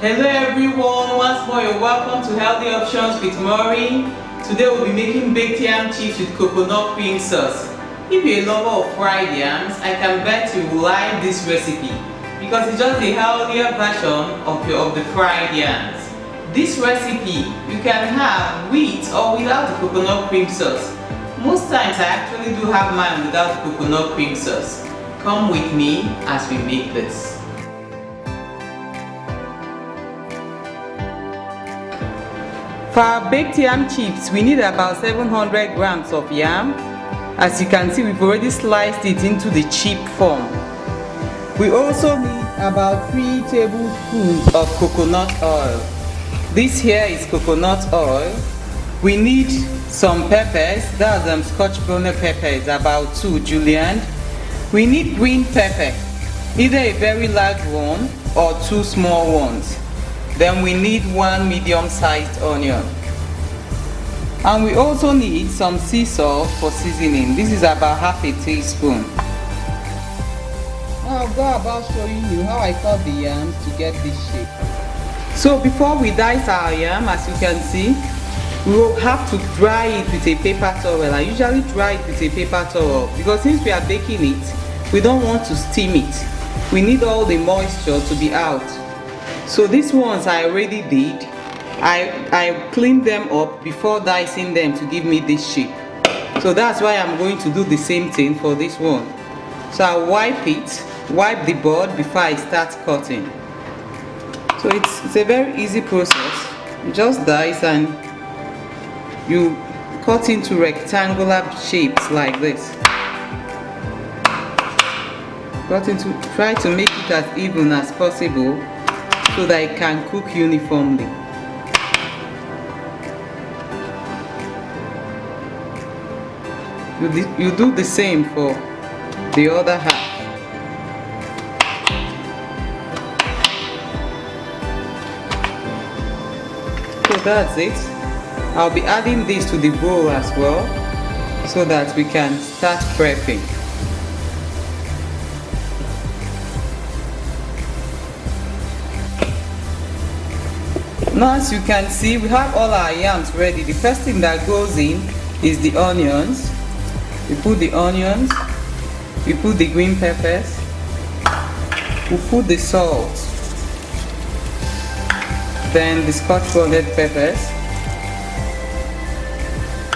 Hello everyone, once more you're welcome to Healthy Options with Maureen. Today we'll be making baked yam chips with coconut cream sauce. If you're a lover of fried yams, I can bet you will like this recipe because it's just a healthier version of the fried yams. This recipe you can have with or without the coconut cream sauce. Most times I actually do have mine without the coconut cream sauce. Come with me as we make this. For our baked yam chips, we need about 700 grams of yam. As you can see, we've already sliced it into the chip form. We also need about 3 tablespoons of coconut oil. This here is coconut oil. We need some peppers, that's scotch bonnet peppers, about 2 julienne. We need green pepper, either a very large one or 2 small ones. Then we need 1 medium-sized onion. And we also need some sea salt for seasoning. This is about half a teaspoon. Now I'll go about showing you how I cut the yams to get this shape. So before we dice our yam, as you can see, we will have to dry it with a paper towel. I usually dry it with a paper towel because since we are baking it, we don't want to steam it. We need all the moisture to be out. So these ones I already did. I cleaned them up before dicing them to give me this shape. So that's why I'm going to do the same thing for this one. So I'll wipe the board before I start cutting. So it's a very easy process. You just dice and you cut into rectangular shapes like this. Try to make it as even as possible so that it can cook uniformly. You do the same for the other half. So that's it. I'll be adding this to the bowl as well so that we can start prepping. Now as you can see, we have all our yams ready. The first thing that goes in is the onions. We put the onions, we put the green peppers, we put the salt, then the scotch bonnet peppers.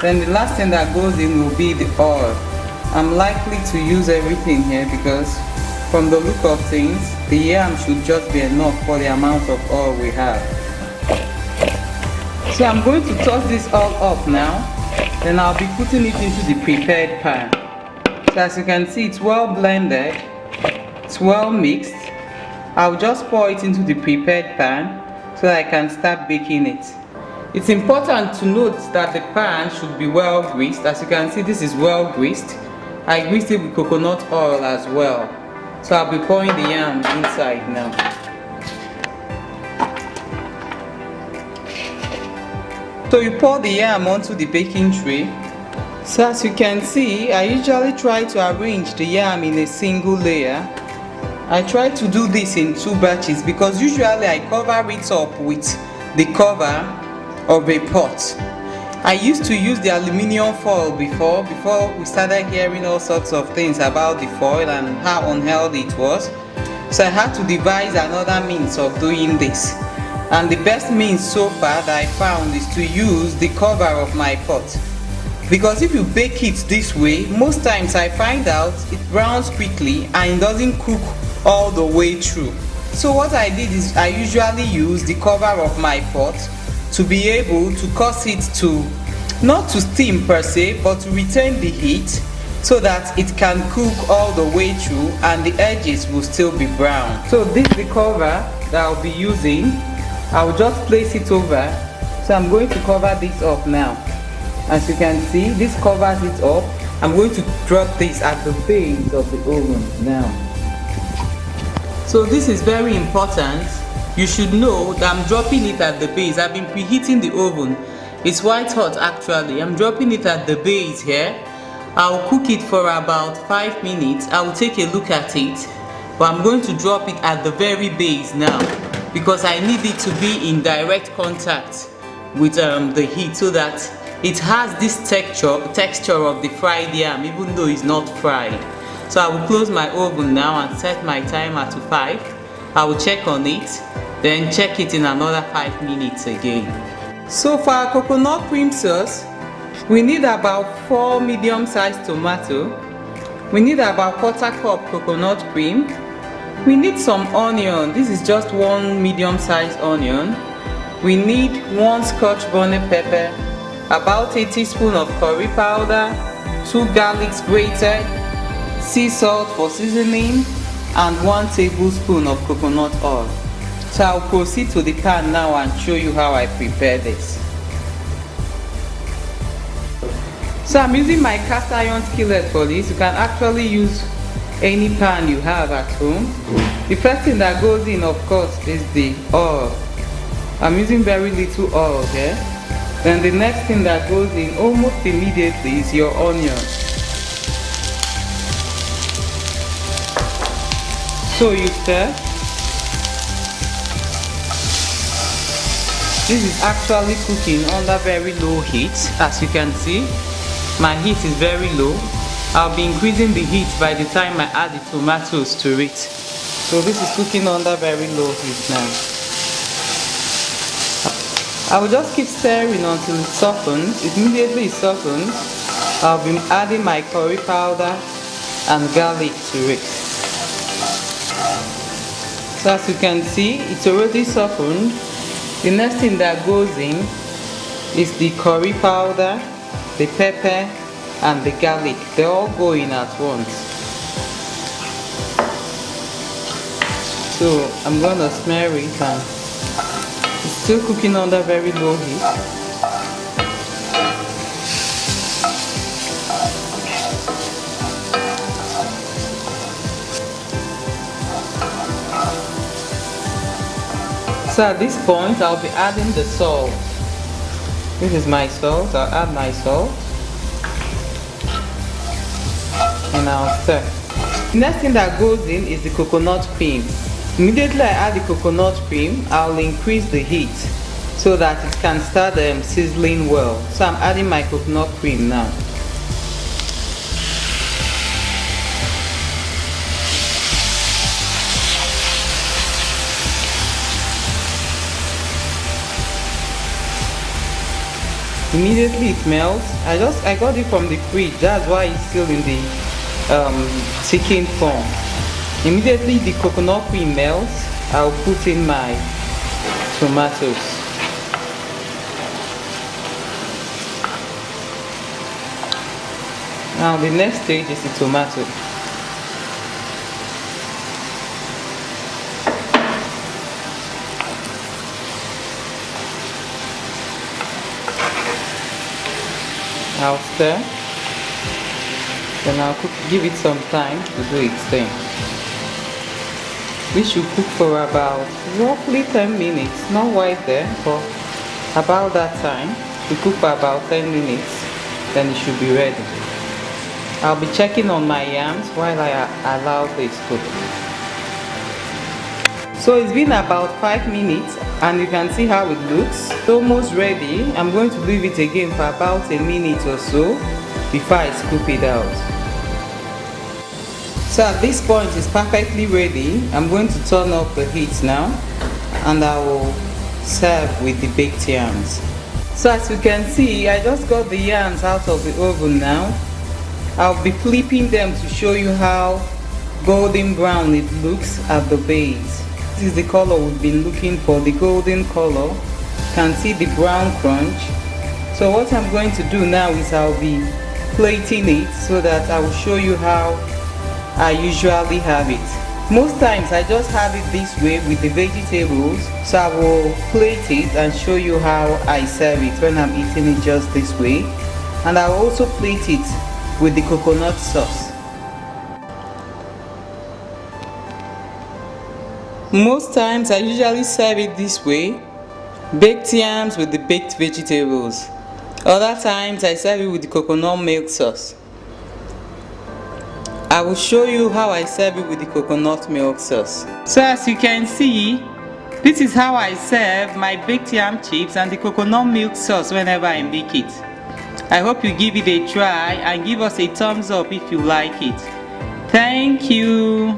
Then the last thing that goes in will be the oil. I'm likely to use everything here because from the look of things, the yam should just be enough for the amount of oil we have. So I'm going to toss this all up now, then I'll be putting it into the prepared pan. So as you can see, it's well blended, it's well mixed. I'll just pour it into the prepared pan so that I can start baking it. It's important to note that the pan should be well greased. As you can see, this is well greased. I greased it with coconut oil as well. So I'll be pouring the yam inside now. So you pour the yam onto the baking tray. So as you can see, I usually try to arrange the yam in a single layer. I try to do this in 2 batches because usually I cover it up with the cover of a pot. I used to use the aluminium foil before we started hearing all sorts of things about the foil and how unhealthy it was. So I had to devise another means of doing this. And the best means so far that I found is to use the cover of my pot. Because if you bake it this way, most times I find out it browns quickly and it doesn't cook all the way through. So what I did is I usually use the cover of my pot to be able to cause it to, not to steam per se, but to retain the heat so that it can cook all the way through and the edges will still be brown. So this is the cover that I'll be using. I'll just place it over. So I'm going to cover this up now. As you can see, this covers it up. I'm going to drop this at the base of the oven now. So this is very important. You should know that I'm dropping it at the base. I've been preheating the oven. It's white hot actually. I'm dropping it at the base here. I'll cook it for about 5 minutes. I will take a look at it, but I'm going to drop it at the very base now. because I need it to be in direct contact with the heat, so that it has this texture of the fried yam even though it's not fried. So I will close my oven now and set my timer to 5. I will check on it, then check it in another 5 minutes again. So for our coconut cream sauce, we need about 4 medium-sized tomato. We need about 1/4 cup coconut cream. We need some onion. This is just 1 medium-sized onion. We need 1 scotch bonnet pepper, about a teaspoon of curry powder, 2 garlics grated, sea salt for seasoning, and 1 tablespoon of coconut oil. So I'll proceed to the pan now and show you how I prepare this. So I'm using my cast iron skillet for this. You can actually use any pan you have at home. The first thing that goes in, of course, is the oil. I'm using very little oil here. Then the next thing that goes in almost immediately is your onion. So you stir. This is actually cooking under very low heat. As you can see, my heat is very low. I'll be increasing the heat by the time I add the tomatoes to it. So this is cooking under very low heat now. I will just keep stirring until it softens. Immediately it softens, I'll be adding my curry powder and garlic to it. So as you can see, it's already softened. The next thing that goes in is the curry powder, the pepper, and the garlic. They all go in at once. So I'm gonna smear it, and it's still cooking under very low heat. So at this point, I'll be adding the salt. This is my salt. I'll add my salt. And I'll stir. The next thing that goes in is the coconut cream. Immediately I add the coconut cream, I'll increase the heat so that it can start sizzling well. So I'm adding my coconut cream now. Immediately it melts. I got it from the fridge. That's why it's still in the thickened form. Immediately the coconut cream melts, I'll put in my tomatoes. Now the next stage is the tomato. I'll stir, then I'll give it some time to do its thing. This should cook for about roughly 10 minutes, not right there, but about that time. To cook for about 10 minutes, then it should be ready. I'll be checking on my yams while I allow this cook. So it's been about 5 minutes and you can see how it looks. It's almost ready. I'm going to leave it again for about a minute or so before I scoop it out. So at this point it's perfectly ready. I'm going to turn off the heat now and I will serve with the baked yams. So as you can see, I just got the yams out of the oven now. I'll be flipping them to show you how golden brown it looks at the base. This is the color we've been looking for, the golden color. You can see the brown crunch. So what I'm going to do now is I'll be plating it so that I will show you how I usually have it. Most times I just have it this way with the vegetables, so I will plate it and show you how I serve it when I'm eating it just this way. And I will also plate it with the coconut sauce. Most times I usually serve it this way, baked yams with the baked vegetables. Other times I serve it with the coconut milk sauce. I will show you how I serve it with the coconut milk sauce. So as you can see, This is how I serve my baked yam chips and the coconut milk sauce whenever I make it. I hope you give it a try and give us a thumbs up if you like it. Thank you.